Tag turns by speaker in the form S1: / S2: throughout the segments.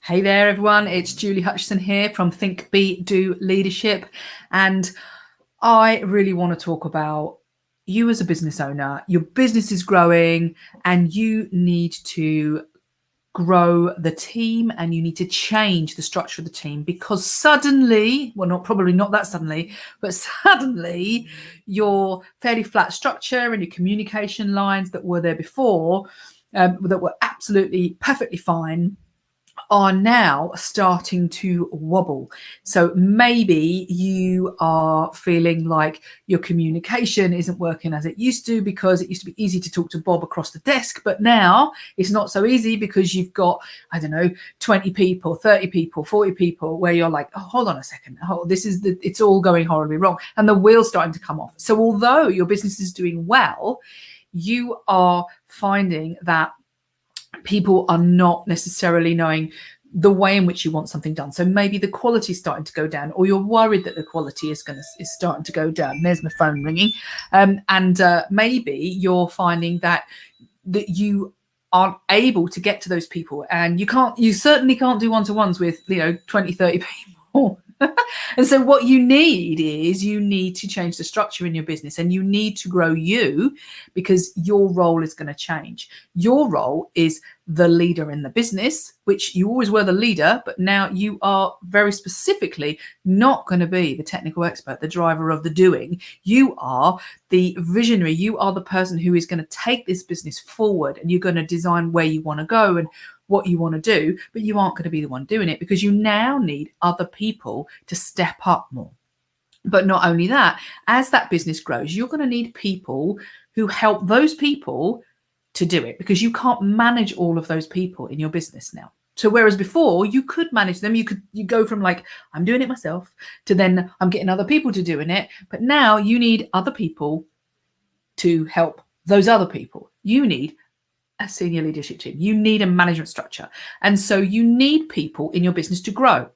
S1: Hey there, everyone. It's Julie Hutchison here from Think, Be, Do Leadership. And I really want to talk about you as a business owner. Your business is growing and you need to grow the team and you need to change the structure of the team because suddenly, well, probably not that suddenly, but suddenly your fairly flat structure and your communication lines that were there before, that were absolutely perfectly fine, are now starting to wobble. So maybe you are feeling like your communication isn't working as it used to because it used to be easy to talk to Bob across the desk, but now it's not so easy because you've got, 20 people, 30 people, 40 people where you're like, oh, hold on a second. Oh, it's all going horribly wrong. And the wheel's starting to come off. So although your business is doing well, you are finding that people are not necessarily knowing the way in which you want something done. So maybe the quality is starting to go down, or you're worried that the quality is starting to go down. There's my phone ringing. And maybe you're finding that you aren't able to get to those people, and you certainly can't do one-to-ones with 20, 30 people. And so what you need to change the structure in your business, and you need to grow you, because your role is going to change. Your role is the leader in the business, which you always were the leader, but now you are very specifically not going to be the technical expert, the driver of the doing. You are the visionary. You are the person who is going to take this business forward, and you're going to design where you want to go and what you want to do, but you aren't going to be the one doing it because you now need other people to step up more. But not only that, as that business grows, you're going to need people who help those people to do it, because you can't manage all of those people in your business now. So whereas before you could manage them, you go from like, I'm doing it myself, to then I'm getting other people to doing it. But now you need other people to help those other people. You need a senior leadership team. You need a management structure. And so you need people in your business to grow.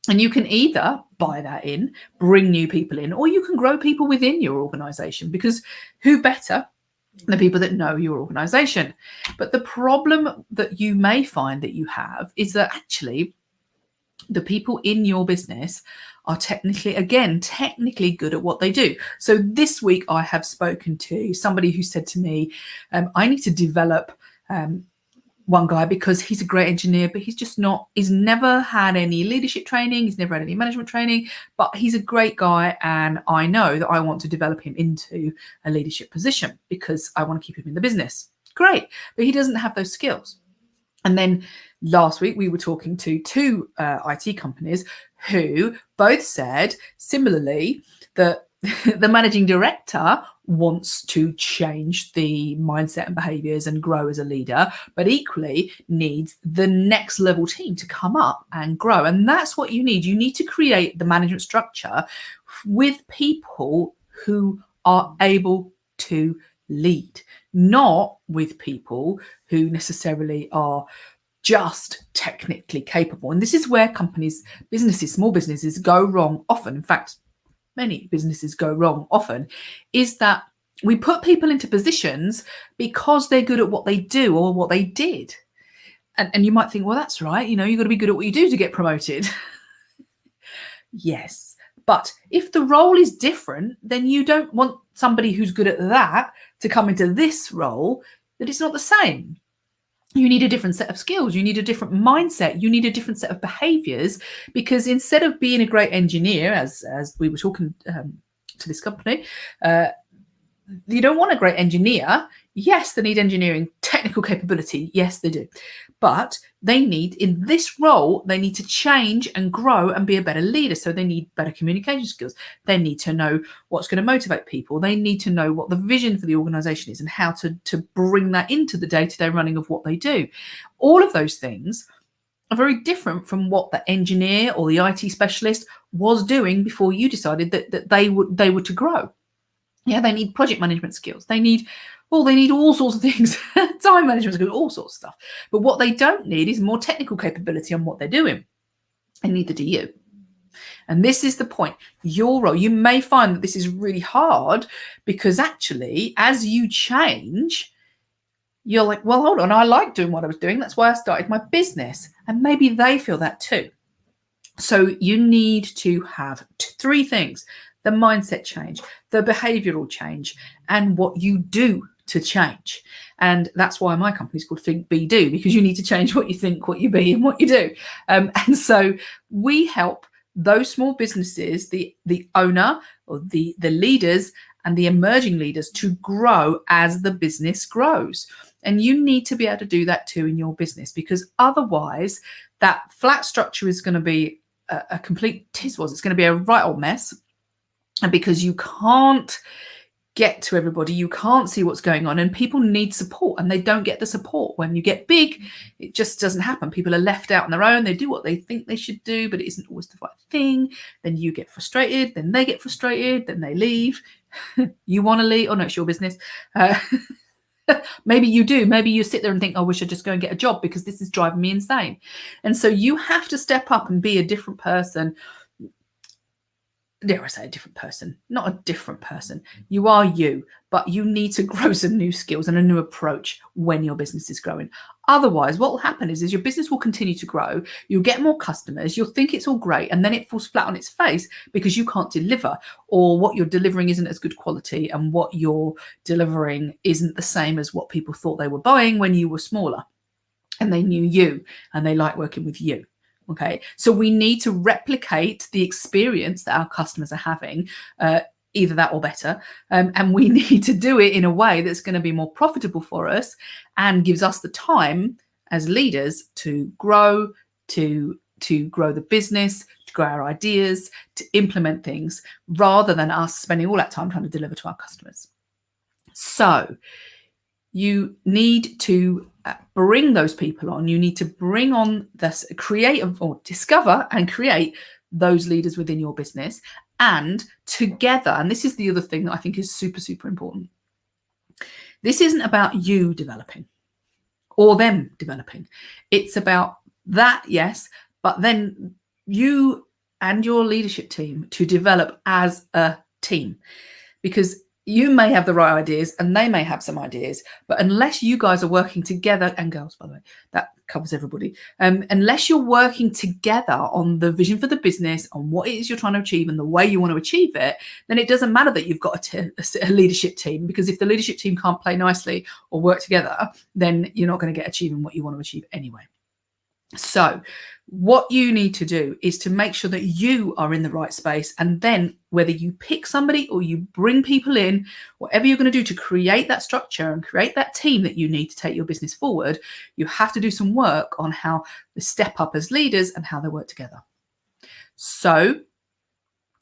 S1: And you can either buy that in, bring new people in, or you can grow people within your organization, because who better than people that know your organization? But the problem that you may find that you have is that actually the people in your business are technically good at what they do. So this week I have spoken to somebody who said to me, I need to develop one guy because he's a great engineer, but he's never had any leadership training. He's never had any management training, but he's a great guy. And I know that I want to develop him into a leadership position because I want to keep him in the business. Great. But he doesn't have those skills. And then last week we were talking to two IT companies who both said similarly that the managing director wants to change the mindset and behaviors and grow as a leader, but equally needs the next level team to come up and grow. And that's what you need. You need to create the management structure with people who are able to lead, not with people who necessarily are just technically capable. And this is where small businesses go wrong often. In fact, many businesses go wrong often, is that we put people into positions because they're good at what they do or what they did. And you might think, well, that's right. You've got to be good at what you do to get promoted. Yes. But if the role is different, then you don't want somebody who's good at that to come into this role that is not the same. You need a different set of skills. You need a different mindset. You need a different set of behaviors, because instead of being a great engineer, as we were talking to this company, you don't want a great engineer. Yes, they need engineering technical capability. Yes, they do. But in this role, they need to change and grow and be a better leader. So they need better communication skills. They need to know what's going to motivate people. They need to know what the vision for the organization is and how to bring that into the day-to-day running of what they do. All of those things are very different from what the engineer or the IT specialist was doing before you decided that they were to grow. Yeah, they need project management skills. They need all sorts of things, time management skills, all sorts of stuff. But what they don't need is more technical capability on what they're doing. And neither do you. And this is the point. Your role, you may find that this is really hard because actually, as you change, you're like, well, hold on, I like doing what I was doing. That's why I started my business. And maybe they feel that too. So you need to have three things: the mindset change, the behavioral change, and what you do to change. And that's why my company is called Think Be Do, because you need to change what you think, what you be, and what you do. And so we help those small businesses, the owner or the leaders and the emerging leaders, to grow as the business grows. And you need to be able to do that too in your business, because otherwise that flat structure is going to be a complete tiswas. It's going to be a right old mess. And because you can't get to everybody, you can't see what's going on, and people need support, and they don't get the support. When you get big, it just doesn't happen. People are left out on their own. They do what they think they should do, but it isn't always the right thing. Then you get frustrated, then they get frustrated, then they leave. You want to leave? Oh no, it's your business. Maybe you do. Maybe you sit there and think, I wish I'd just go and get a job because this is driving me insane. And so you have to step up and be a different person. Dare I say a different person? Not a different person. You are you, but you need to grow some new skills and a new approach when your business is growing. Otherwise, what will happen is your business will continue to grow. You'll get more customers. You'll think it's all great, and then it falls flat on its face because you can't deliver, or what you're delivering isn't as good quality, and what you're delivering isn't the same as what people thought they were buying when you were smaller and they knew you and they like working with you. Okay, so we need to replicate the experience that our customers are having, either that or better. And we need to do it in a way that's going to be more profitable for us and gives us the time as leaders to grow, to grow the business, to grow our ideas, to implement things, rather than us spending all that time trying to deliver to our customers. So you need to bring those people on. You need to bring on this creative, or discover and create those leaders within your business. And together, and this is the other thing that I think is super, super important. This isn't about you developing or them developing. It's about that, yes, but then you and your leadership team to develop as a team, because you may have the right ideas and they may have some ideas, but unless you guys are working together, and girls, by the way, that covers everybody, unless you're working together on the vision for the business, on what it is you're trying to achieve and the way you want to achieve it, then it doesn't matter that you've got a leadership team, because if the leadership team can't play nicely or work together, then you're not going to get achieving what you want to achieve anyway. So what you need to do is to make sure that you are in the right space, and then whether you pick somebody or you bring people in, whatever you're going to do to create that structure and create that team that you need to take your business forward, you have to do some work on how they step up as leaders and how they work together. So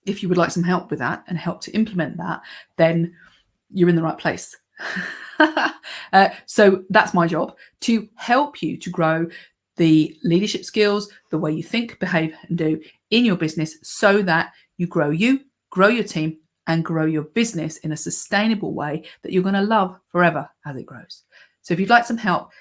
S1: if you would like some help with that and help to implement that, then you're in the right place. So that's my job, to help you to grow the leadership skills, the way you think, behave, and do in your business, so that you, grow your team, and grow your business in a sustainable way that you're going to love forever as it grows. So if you'd like some help,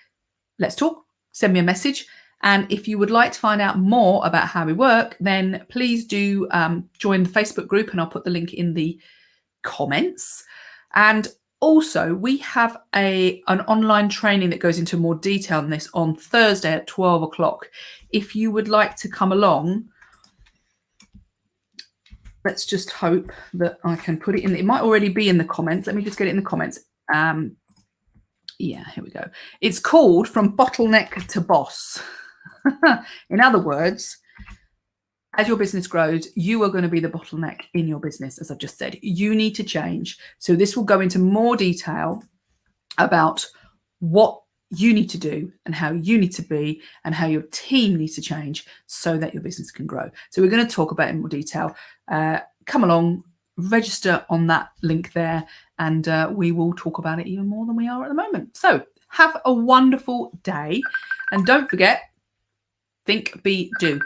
S1: let's talk, send me a message. And if you would like to find out more about how we work, then please do join the Facebook group, and I'll put the link in the comments. And also, we have an online training that goes into more detail on this on Thursday at 12 o'clock. If you would like to come along, let's just hope that I can put it in. It might already be in the comments. Let me just get it in the comments. Yeah, here we go. It's called From Bottleneck to Boss. In other words, as your business grows, you are going to be the bottleneck in your business, as I've just said. You need to change. So this will go into more detail about what you need to do and how you need to be and how your team needs to change so that your business can grow. So we're going to talk about it in more detail. Come along, register on that link there, and we will talk about it even more than we are at the moment. So have a wonderful day, and don't forget, think, be, do.